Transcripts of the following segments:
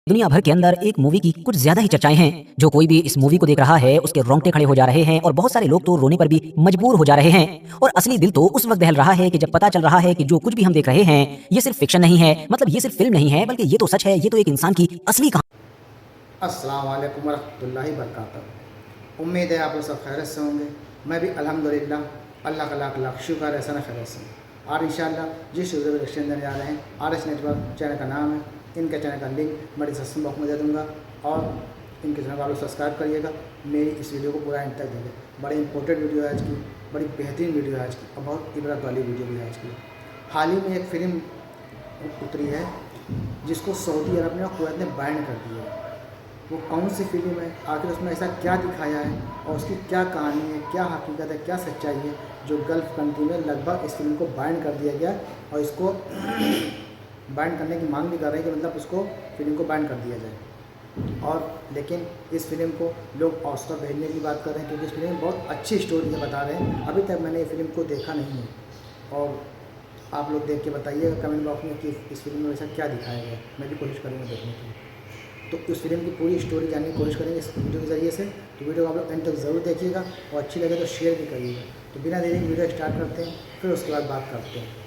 दुनिया भर के अंदर एक मूवी की कुछ ज्यादा ही चर्चाएं हैं। जो कोई भी इस मूवी को देख रहा है उसके रोंगटे खड़े हो जा रहे हैं और बहुत सारे लोग तो रोने पर भी मजबूर हो जा रहे हैं। और असली दिल तो उस वक्त दहल रहा है कि जब पता चल रहा है कि जो कुछ भी हम देख रहे हैं ये सिर्फ फिक्शन नहीं है, मतलब ये सिर्फ फिल्म नहीं है, बल्कि ये तो सच है, ये तो एक इंसान की असली कहानी। अस्सलाम वालेकुम वरहमतुल्लाहि वबरकातुहू। उम्मीद है आप लोग सब खैरियत से होंगे। मैं भी अल्हम्दुलिल्लाह अल्लाह का लाख लाख शुक्र है सना खैरियत से। और इंशाअल्लाह जिस वीडियो को देने जा रहे हैं RS नेटवर्क चैनल का नाम है, इनके चैनल का लिंक मैं डिस्क्रिप्शन बॉक्स में दे दूँगा और इनके चैनल को आप लोग सब्सक्राइब करिएगा। मेरी इस वीडियो को पूरा एंड तक देंगे। बड़ी इंपॉर्टेंट वीडियो है आज की, बड़ी बेहतरीन वीडियो है आज की और बहुत इबरत वाली वीडियो भी है आज की। हाल ही में एक फ़िल्म उतरी है जिसको सऊदी अरब ने और कुवैत ने बैन कर दिया है। वो कौन सी फिल्म है, आखिर उसमें ऐसा क्या दिखाया है और उसकी क्या कहानी है, क्या हकीकत है, क्या सच्चाई है, जो गल्फ़ कंट्री में लगभग इस फिल्म को बैन कर दिया गया और इसको बैन करने की मांग भी कर रहे हैं कि मतलब उसको फिल्म को बैन कर दिया जाए। और लेकिन इस फिल्म को लोग ऑस्कर भेजने की बात कर रहे हैं क्योंकि इस फिल्म में बहुत अच्छी स्टोरी है, बता रहे हैं। अभी तक मैंने ये फिल्म को देखा नहीं है और आप लोग देख के बताइएगा कमेंट बॉक्स में कि इस फिल्म में वैसा क्या दिखाया गया है। मैं भी कोशिश करूँगा देखने की। तो उस फिल्म की पूरी स्टोरी जानने की कोशिश करेंगे इस वीडियो के ज़रिए से। तो वीडियो को आप लोग एंड तक ज़रूर देखिएगा और अच्छी लगे तो शेयर भी करिएगा। तो बिना देरी के वीडियो स्टार्ट करते हैं, फिर उसके बाद बात करते हैं।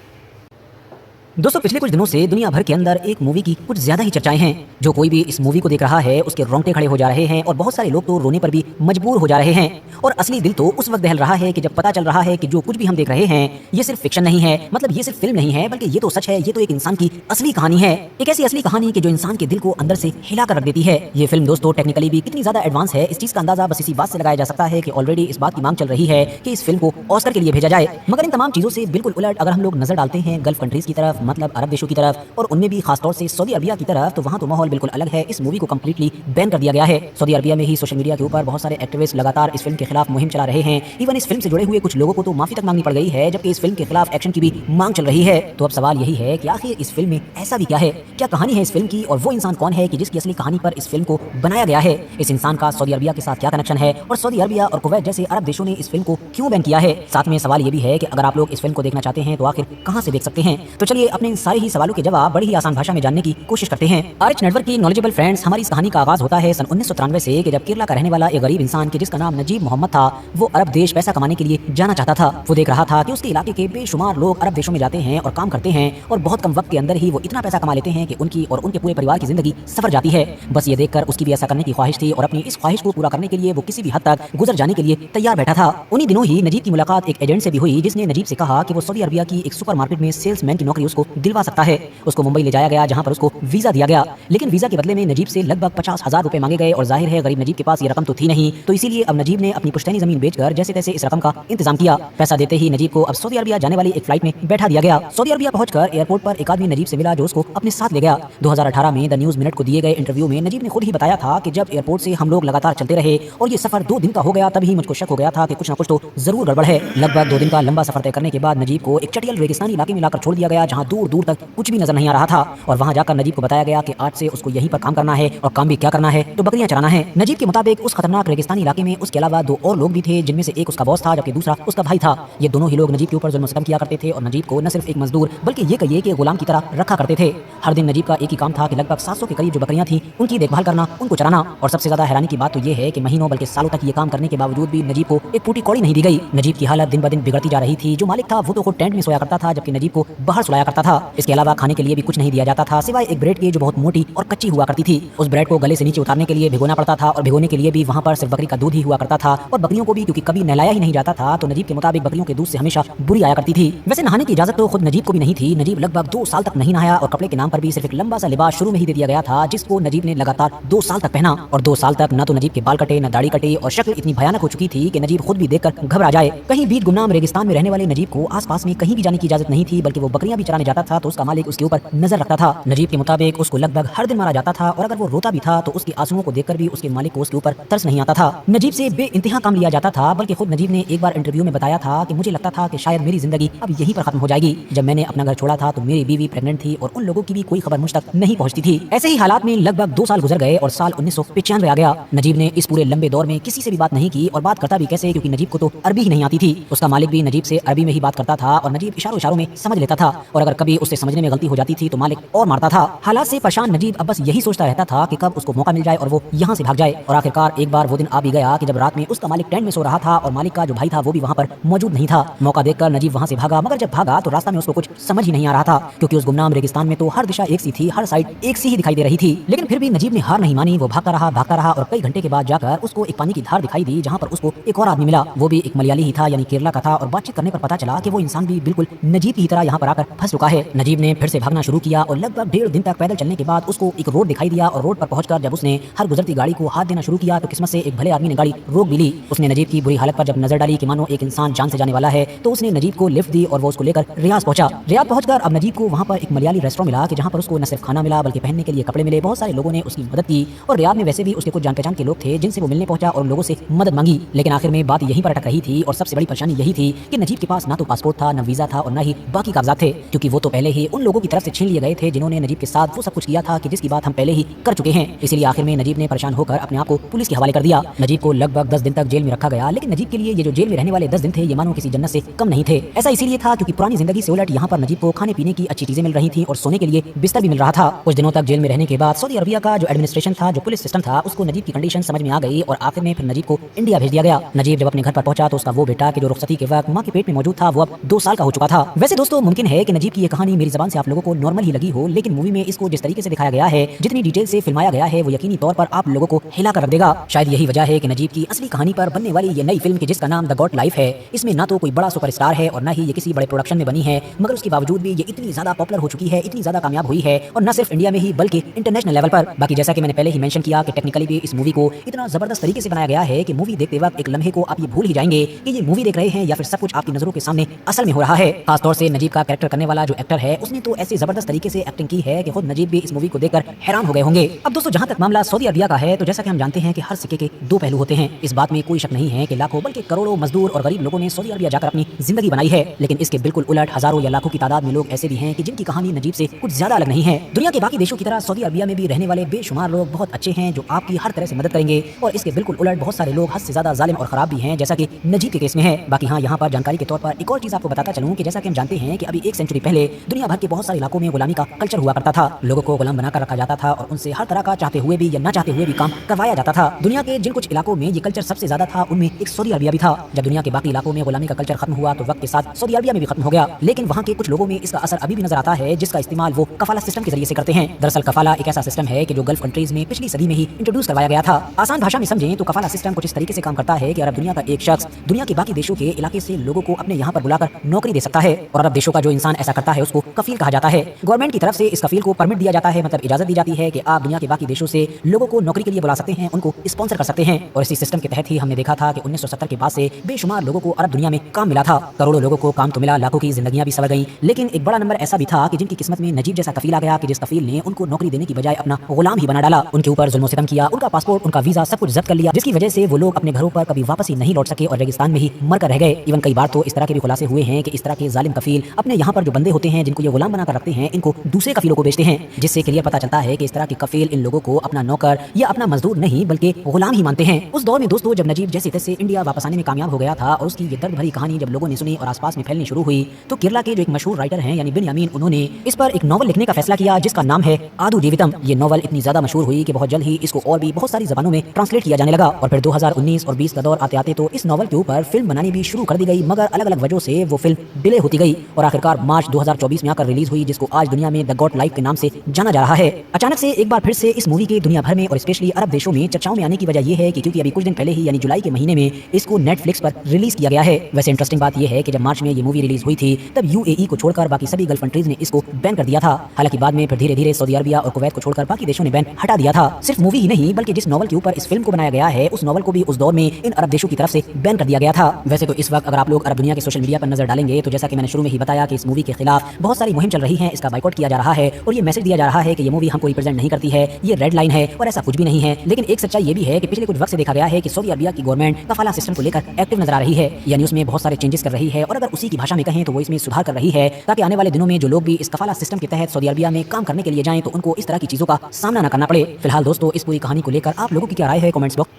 दोस्तों, पिछले कुछ दिनों से दुनिया भर के अंदर एक मूवी की कुछ ज्यादा ही चर्चाएं हैं। जो कोई भी इस मूवी को देख रहा है उसके रोंगटे खड़े हो जा रहे हैं और बहुत सारे लोग तो रोने पर भी मजबूर हो जा रहे हैं। और असली दिल तो उस वक्त दहल रहा है कि जब पता चल रहा है कि जो कुछ भी हम देख रहे हैं ये सिर्फ फिक्शन नहीं है, मतलब ये सिर्फ फिल्म नहीं है, बल्कि ये तो सच है, ये तो एक इंसान की असली कहानी है। एक ऐसी असली कहानी कि जो इंसान के दिल को अंदर से हिला कर रख देती है। ये फिल्म दोस्तों टेक्निकली भी कितनी ज्यादा एडवांस है, इस चीज का अंदाजा बस इसी बात से लगाया जा सकता है कि ऑलरेडी इस बात की मांग चल रही है कि इस फिल्म को ऑस्कर के लिए भेजा जाए। मगर इन तमाम चीजों से बिल्कुल उलट अगर हम लोग नजर डालते हैं गल्फ कंट्रीज की तरफ, मतलब अरब देशों की तरफ, और उनमें भी खासतौर से सऊदी अरबिया की तरफ, तो वहां तो माहौल बिल्कुल अलग है। इस मूवी को कंप्लीटली बैन कर दिया गया है। सऊदी अरबिया में ही सोशल मीडिया के ऊपर बहुत सारे एक्टिविस्ट लगातार इस फिल्म के खिलाफ मुहिम चला रहे हैं। इवन इस फिल्म से जुड़े हुए कुछ लोगों को तो माफी तक मांगनी पड़ गई है, जबकि इस फिल्म के खिलाफ एक्शन की भी मांग चल रही है। तो अब सवाल यही है कि आखिर इस फिल्म में ऐसा भी क्या है, क्या कहानी है इस फिल्म की, और वो इंसान कौन है कि जिसकी असली कहानी पर इस फिल्म को बनाया गया है। इस इंसान का सऊदी अरबिया के साथ क्या कनेक्शन है और सऊदी अरबिया और कुवैत जैसे अरब देशों ने इस फिल्म को क्यों बैन किया है। साथ में सवाल ये भी है कि अगर आप लोग इस फिल्म को देखना चाहते हैं तो आखिर कहां से देख सकते हैं। तो चलिए अपने इन सारे ही सवालों के जवाब बड़ी ही आसान भाषा में जानने की कोशिश करते हैं। RH नेटवर्क की नॉलेजेबल फ्रेंड्स, हमारी इस कहानी का आगाज होता है सन 1993 से कि जब केरला का रहने वाला एक गरीब इंसान कि जिसका नाम नजीब मोहम्मद था, वो अरब देश पैसा कमाने के लिए जाना चाहता था। वो देख रहा था कि उसके इलाके के बेशुमार लोग अरब देशों में जाते हैं और काम करते हैं और बहुत कम वक्त के अंदर ही वो इतना पैसा कमा लेते हैं कि उनकी और उनके पूरे परिवार की जिंदगी सफर जाती है। बस ये देखकर उसकी भी ऐसा करने की ख्वाहिश थी और अपनी इस ख्वाहिश को पूरा करने के लिए वो किसी भी हद तक गुजर जाने के लिए तैयार बैठा था। उन्हीं दिनों ही नजीब की मुलाकात एक एजेंट से भी हुई जिसने नजीब से कहा कि वो सऊदी अरबिया की एक सुपरमार्केट में सेल्समैन की नौकरी उसको दिलवा सकता है। उसको मुंबई ले जाया गया जहां पर उसको वीजा दिया गया, लेकिन वीजा के बदले में नजीब से लगभग 50,000 रुपए मांगे गए और जाहिर है गरीब नजीब के पास ये रकम तो थी नहीं। तो इसीलिए अब नजीब ने अपनी पुश्तैनी जमीन बेचकर जैसे तैसे इस रकम का इंतजाम किया। पैसा देते ही नजीब को अब सऊदी अरबिया जाने वाली एक फ्लाइट में बैठा दिया गया। सऊदी अरबिया पहुंचकर एयरपोर्ट पर एक आदमी नजीब से मिला जो उसको अपने साथ ले गया। 2018 में द न्यूज़ मिनट को दिए गए इंटरव्यू में नजीब ने खुद ही बताया था कि जब एयरपोर्ट से हम लोग लगातार चलते रहे और ये सफर 2 दिन का हो गया, तभी मुझको शक हो गया था कि कुछ न कुछ तो जरूर गड़बड़ है। लगभग 2 दिन का लंबा सफर तय करने के बाद नजीब को एक चटियल रेगिस्तानी इलाके में लाकर छोड़ दिया गया जहां दूर दूर तक कुछ भी नजर नहीं आ रहा था। और वहां जाकर नजीब को बताया गया कि आज से उसको यहीं पर काम करना है और काम भी क्या करना है, तो बकरियां चराना है। नजीब के मुताबिक उस खतरनाक रेगिस्तानी इलाके में उसके अलावा 2 और लोग भी थे, जिनमें से एक उसका बॉस था जबकि दूसरा उसका भाई था। ये दोनों ही लोग नजीब के ऊपर जुल्म सितम किया करते थे और नजीब को न सिर्फ एक मजदूर बल्कि ये कहिए कि गुलाम की तरह रखा करते थे। हर दिन नजीब का एक ही काम था कि लगभग 700 के करीब जो बकरियां थी उनकी देखभाल करना, उनको चराना। और सबसे ज्यादा हैरानी की बात तो ये है कि महीनों बल्कि सालों तक ये काम करने के बावजूद भी नजीब को एक टूटी कौड़ी नहीं दी गई। नजीब की हालत दिन ब दिन बिगड़ती जा रही थी। जो मालिक था वो तो खुद टेंट में सोया करता था जबकि नजीब को बाहर सुलाया करता था। इसके अलावा खाने के लिए भी कुछ नहीं दिया जाता था सिवाय एक ब्रेड की जो बहुत मोटी और कच्ची हुआ करती थी। उस ब्रेड को गले से नीचे उतारने के लिए भिगोना पड़ता था और भिगोने के लिए भी वहां पर सिर्फ बकरी का दूध ही हुआ करता था। और बकरियों को भी क्योंकि कभी नहलाया ही नहीं जाता था, तो नजीब के मुताबिक बकरियों के दूध से हमेशा बुरी आया करती थी। वैसे नहाने की इजाजत तो खुद नजीब को भी नहीं थी। नजीब लगभग 2 साल तक नहीं नहाया और कपड़े के नाम पर भी सिर्फ एक लंबा सा लिबास शुरू में ही दे दिया गया था जिसको नजीब ने लगातार 2 साल तक पहना। और 2 साल तक न तो नजीब के बाल कटे, न दाढ़ी कटे और शक्ल इतनी भयानक हो चुकी थी कि नजीब खुद भी देखकर घबरा जाए। कहीं बीच गुमनाम रेगिस्तान में रहने वाले नजीब को आसपास में कहीं भी जाने की इजाजत नहीं थी, बल्कि वो बकरियां भी चराने जाता था तो उसका मालिक उसके ऊपर नजर रखता था। नजीब के मुताबिक उसको लगभग हर दिन मारा जाता था और अगर वो रोता भी था तो उसके आंसुओं को देखकर भी उसके मालिक को उसके ऊपर तरस नहीं आता था। नजीब से बेइंतहा यहाँ काम लिया जाता था, बल्कि खुद नजीब ने एक बार इंटरव्यू में बताया था कि मुझे लगता था कि शायद मेरी जिंदगी अब यहीं पर खत्म हो जाएगी। जब मैंने अपना घर छोड़ा था तो मेरी बीवी प्रेग्नेंट थी और उन लोगों की भी कोई खबर मुझ तक नहीं पहुंचती थी। ऐसे ही हालात में लगभग 2 साल गुजर गए और साल 1995 आ गया। नजीब ने इस पूरे लंबे दौर में किसी से भी बात नहीं की, और बात करता भी कैसे, क्योंकि नजीब को तो अरबी ही नहीं आती थी। उसका मालिक भी नजीब से अरबी में ही बात करता था और नजीब इशारों इशारों में समझ लेता था, और अगर कभी उससे समझने में गलती हो जाती थी तो मालिक और मारता था। हालात से परेशान नजीब अब बस यही सोचता रहता था कि कब उसको मौका मिल जाए और वो यहाँ से भाग जाए। और आखिरकार एक बार वो दिन आ भी गया कि जब रात में उसका मालिक टेंट में सो रहा था और मालिक का जो भाई था वो भी वहाँ पर मौजूद नहीं था। मौका देखकर नजीब वहाँ से भागा, मगर जब भागा तो रास्ता में उसको कुछ समझ ही नहीं आ रहा था, क्योंकि उस गुमनाम रेगिस्तान में तो हर दिशा एक सी थी, हर साइड एक सी ही दिखाई दे रही थी। लेकिन फिर भी नजीब ने हार नहीं मानी। वो भागता रहा और कई घंटे के बाद जाकर उसको एक पानी की धार दिखाई दी, जहाँ पर उसको एक और आदमी मिला। वो भी एक मलयाली ही था, यानी केरला का था, और बातचीत करने पर पता चला कि वो इंसान भी बिल्कुल नजीब की तरह यहाँ पर आकर फंस चुका है। नजीब ने फिर से भागना शुरू किया और लगभग 1.5 दिन तक पैदल चलने के बाद उसको एक रोड दिखाई दिया, और रोड पर पहुंचकर जब उसने हर गुजरती गाड़ी को हाथ देना शुरू किया तो किस्मत से एक भले आदमी ने गाड़ी रोक भी ली। उसने नजीब की बुरी हालत पर जब नजर डाली कि मानो एक इंसान जान से जाने वाला है, तो उसने नजीब को लिफ्ट दी और वो उसको लेकर रियाज पहुंचा। रियाज पहुंचकर अब नजीब को वहां पर एक मलयाली रेस्टोरेंट मिला कि जहां पर उसको न सिर्फ खाना मिला बल्कि पहनने के लिए कपड़े मिले। बहुत सारे लोगों ने उसकी मदद की, और रियाद में वैसे भी उसके कुछ जान पहचान के लोग थे जिनसे वो मिलने पहुंचा और उन लोगों से मदद मांगी। लेकिन आखिर में बात यहीं पर अटक रही थी, और सबसे बड़ी परेशानी यही थी कि नजीब के पास ना तो पासपोर्ट था, न वीजा था, और न ही बाकी कागजात थे, क्योंकि वो तो पहले ही उन लोगों की तरफ से छीन लिए गए थे जिन्होंने नजीब के साथ वो सब कुछ किया था कि जिसकी बात हम पहले ही कर चुके हैं। इसीलिए आखिर में नजीब ने परेशान होकर अपने आप को पुलिस के हवाले कर दिया। नजीब को लगभग 10 दिन तक जेल में रखा गया, लेकिन नजीब के लिए ये जो जेल में रहने वाले 10 दिन थे ये मानो किसी जन्नत से कम नहीं थे। ऐसा इसीलिए था क्योंकि पुरानी जिंदगी से उलट यहाँ पर नजीब को खाने पीने की अच्छी चीजें मिल रही थी और सोने के लिए बिस्तर भी मिल रहा था। कुछ दिनों तक जेल में रहने के बाद सऊदी अरबिया का जो एडमिनिस्ट्रेशन था, जो पुलिस सिस्टम था, उसको नजीब की कंडीशन समझ में आ गई और आखिर में फिर नजीब को इंडिया भेज दिया गया। नजीब जब अपने घर पर पहुंचा तो उसका वो बेटा कि जो रुखसती के वक्त मां के पेट में मौजूद था वो अब 2 साल का हो चुका था। वैसे दोस्तों मुमकिन है कि नजीब की ये कहानी मेरी ज़बान से आप लोगों को नॉर्मल ही लगी हो, लेकिन मूवी में इसको जिस तरीके से दिखाया गया है, जितनी डिटेल से फिल्माया गया है, वो यकीनी तौर पर आप लोगों को हिला कर रख देगा। शायद यही वजह है कि नजीब की असली कहानी पर बनने वाली ये नई फिल्म की जिसका नाम द गॉट लाइफ है, इसमें ना तो कोई बड़ा सुपरस्टार है और ना ही ये किसी बड़े प्रोडक्शन में बनी है, मगर उसके बावजूद भी ये इतनी ज्यादा पॉपुलर हो चुकी है, इतनी ज्यादा कामयाब हुई है, और न सिर्फ इंडिया में ही बल्कि इंटरनेशनल लेवल पर। बाकी जैसा कि मैंने पहले ही मेंशन किया कि टेक्निकली भी इस मूवी को इतना जबरदस्त तरीके से बनाया गया है कि मूवी देखते वक्त एक लम्हे को आप ये भूल ही जाएंगे कि ये मूवी देख रहे हैं या फिर सब कुछ आपकी नजरों के सामने असल में हो रहा है। खासतौर से नजीब का कैरेक्टर करने वाला जो एक्टर है उसने तो ऐसे जबरदस्त तरीके से एक्टिंग की है कि खुद नजीब भी इस मूवी को देखकर हैरान हो गए होंगे। अब दोस्तों जहां तक मामला सऊदी अरबिया का है, तो जैसा कि हम जानते हैं कि हर सिक्के के 2 पहलू होते हैं। इस बात में कोई शक नहीं है कि लाखों बल्कि करोड़ों मजदूर और गरीब लोगों ने सऊदी अरबिया जाकर अपनी जिंदगी बनाई है, लेकिन इसके बिल्कुल उलट हजारों या लाखों की तादाद में लोग ऐसे भी हैं कि जिनकी कहानी नजीब से कुछ ज्यादा अलग नहीं है। दुनिया के बाकी देशों की तरह सऊदी अरबिया में भी रहने वाले बेशुमार लोग बहुत अच्छे हैं जो आपकी हर तरह से मदद करेंगे, और इसके बिल्कुल उलट बहुत सारे लोग हद से ज्यादा जालिम और खराब भी हैं, जैसा कि नजीब के केस में है। बाकी हाँ, यहाँ पर जानकारी के तौर पर एक और चीज आपको बताता चलूं कि जैसा कि हम जानते हैं कि अभी 1 सेंचुरी पहले दुनिया भर के बहुत सारे इलाकों में गुलामी का कल्चर हुआ करता था। लोगों को गुलाम बनाकर रखा जाता था और उनसे हर तरह का चाहते हुए भी या ना चाहते हुए भी काम करवाया जाता था। दुनिया के जिन कुछ इलाकों में ये कल्चर सबसे ज्यादा था उनमें एक सऊदी अरबिया भी था। जब दुनिया के बाकी इलाकों में गुलामी का कल्चर खत्म हुआ तो वक्त के साथ सऊदी अरबिया में भी खत्म हो गया, लेकिन वहाँ के कुछ लोगों में इसका असर अभी भी नजर आता है, जिसका इस्तेमाल वो कफाला सिस्टम के जरिए से करते हैं। दरअसल कफाला एक ऐसा सिस्टम है कि जो गल्फ कंट्रीज में पिछली सदी में ही इंट्रोड्यूस करवाया गया था। आसान भाषा में समझें तो कफाला सिस्टम कुछ इस तरीके से काम करता है कि अरब दुनिया का एक शख्स दुनिया के बाकी देशों के इलाके से लोगों को अपने यहाँ पर बुलाकर नौकरी दे सकता है, और अरब देशों का जो इंसान ऐसा करता है उसको कफील कहा जाता है। गवर्नमेंट की तरफ से इस कफील को परमिट दिया जाता है, मतलब इजाजत दी जाती है कि आप दुनिया के बाकी देशों से लोगों को नौकरी के लिए बुला सकते हैं, उनको स्पॉन्सर कर सकते हैं। और इसी सिस्टम के तहत ही हमने देखा था कि 1970 के बाद से बेशुमार लोगों को अरब दुनिया में काम मिला था। करोड़ों लोगों को काम तो मिला, लाखों की जिंदगियां भी संवर गई, लेकिन एक बड़ा नंबर ऐसा भी था कि जिनकी किस्मत में नजीब जैसा कफील आ गया कि जिस कफील ने उनको नौकरी देने की बजाय अपना गुलाम ही बना डाला, उनके ऊपर जुल्म सितम किया, उनका पासपोर्ट, उनका वीजा सब कुछ जब्त कर लिया, जिसकी वजह से वो लोग अपने घरों पर कभी वापस ही नहीं लौट सके और रेगिस्तान में ही मर कर रह गए। इवन कई बार तो इस तरह के भी खुलासे हुए हैं कि इस तरह के जालिम कफील अपने यहाँ पर जो बंदे होते हैं जिनको ये गुलाम बनाकर रखते हैं, इनको दूसरे कफीलों को बेचते हैं, जिससे क्लियर पता चलता है कि इस तरह के कफील इन लोगों को अपना नौकर या अपना मजदूर नहीं बल्कि गुलाम ही मानते हैं। उस दौर में दोस्तों जब नजीब जैसे तैसे इंडिया वापस आने में कामयाब हो गया था और उसकी ये दर्द भरी कहानी जब लोगों ने सुनी और आसपास में फैलनी शुरू हुई, तो केरला के जो एक मशहूर राइटर हैं यानी बिनयामीन, उन्होंने इस पर एक नॉवल लिखने का फैसला किया जिसका नाम है आदू जीवितम। ये नॉवल इतनी ज्यादा मशहूर हुई कि बहुत जल्द ही इसको और भी बहुत सारी जबानों में ट्रांसलेट किया जाने लगा, और फिर 2019 और 20 का दौर आते आते तो इस नॉवल के ऊपर फिल्म बनानी भी शुरू कर दी गई, मगर अलग अलग वजहों से वो फिल्म डिले होती गई और आखिरकार मार्च 2024 में आकर रिलीज हुई, जिसको आज दुनिया में द गॉट लाइफ के नाम से जाना जा रहा है। अचानक से एक बार फिर से इस मूवी के दुनिया भर में और स्पेशली अरब देशों में चर्चाओं में आने की वजह यह है कि क्योंकि अभी कुछ दिन पहले ही यानी जुलाई के महीने में इसको नेटफ्लिक्स पर रिलीज किया गया है। वैसे इंटरेस्टिंग बात यह है कि जब मार्च में ये मूवी रिलीज हुई थी तब यूएई को छोड़कर बाकी सभी गल्फ कंट्रीज ने इसको बैन कर दिया था। हालांकि बाद में फिर धीरे धीरे सऊदी अरबिया और कुवैत को छोड़कर बाकी देशों ने बैन हटा दिया था। सिर्फ मूवी ही नहीं बल्कि जिस नॉवल के ऊपर इस फिल्म को बनाया गया है उस नॉवल को भी उस दौर में इन अरब देशों की तरफ से बैन कर दिया गया था। वैसे तो इस वक्त अगर आप लोग अरब दुनिया के सोशल मीडिया पर नजर डालेंगे तो जैसा कि मैंने शुरू में ही बताया कि इस मूवी के खिलाफ बहुत सारी मुहिम चल रही है, इसका बाइकआउट किया जा रहा है और ये मैसेज दिया जा रहा है कि ये मूवी हमको रिप्रेजेंट नहीं करती है, ये रेड लाइन है और ऐसा कुछ भी नहीं है। लेकिन एक सच्चाई ये भी है कि पिछले कुछ वक्त से देखा गया है कि सऊदी अरबिया की गवर्नमेंट कफाला सिस्टम को लेकर एक्टिव नजर आ रही है, यानी उसमें बहुत सारे चेंजेस कर रही है और अगर उसी की भाषा में कहें तो वो इसमें सुधार कर रही है ताकि आने वाले दिनों में जो लोग भी इस कफाला सिस्टम के तहत सऊदी अरबिया में काम करने के लिए जाएं तो उनको इस तरह की चीजों का सामना न करना पड़े। फिलहाल दोस्तों इस पूरी कहानी को लेकर आप लोगों की क्या राय है कमेंट्स बॉक्स।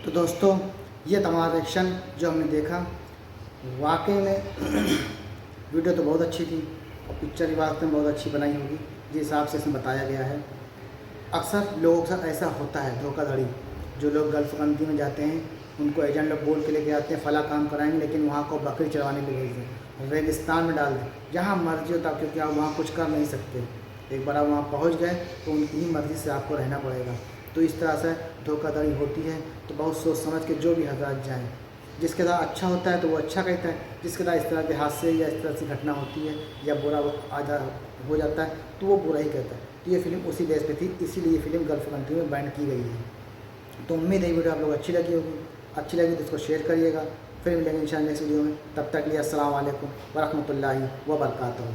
तो दोस्तों ये तमाम एक्शन जो हमने देखा वाकई में वीडियो तो बहुत अच्छी थी और पिक्चर भी वास्तव में बहुत अच्छी बनाई होगी जिस हिसाब से इसमें बताया गया है। अक्सर लोगों के साथ ऐसा होता है धोखाधड़ी, जो लोग गल्फ़ कंट्री में जाते हैं उनको एजेंट लोग बोल के लेके आते हैं फला काम कराएंगे, लेकिन वहाँ को बकरी चढ़वाने के लिए भेज दें, रेगिस्तान में डाल दें, जहाँ मर्जी होता क्योंकि आप वहाँ कुछ कर नहीं सकते। एक बार आप वहाँ पहुँच गए तो उनकी ही मर्ज़ी से आपको रहना पड़ेगा। तो इस तरह से धोखाधड़ी होती है, तो बहुत सोच समझ के जो भी हजरात जाएँ। जिसके साथ अच्छा होता है तो वो अच्छा कहता है, जिसके साथ इस तरह के हादसे या इस तरह से घटना होती है या बुरा हो जाता है तो वो बुरा ही कहता है। तो ये फ़िल्म उसी बेस पे थी, इसीलिए ये फ़िल्म गल्फ़ कंट्री में बैन की गई है। तो उम्मीद है वीडियो आप लोग अच्छी लगी होगी, अच्छी लगी तो इसको शेयर करिएगा। फिर मिलेंगे इंशाल्लाह नेक्स्ट वीडियो में, तब तक के लिए अस्सलाम वालेकुम व रहमतुल्लाहि व बरकातहू।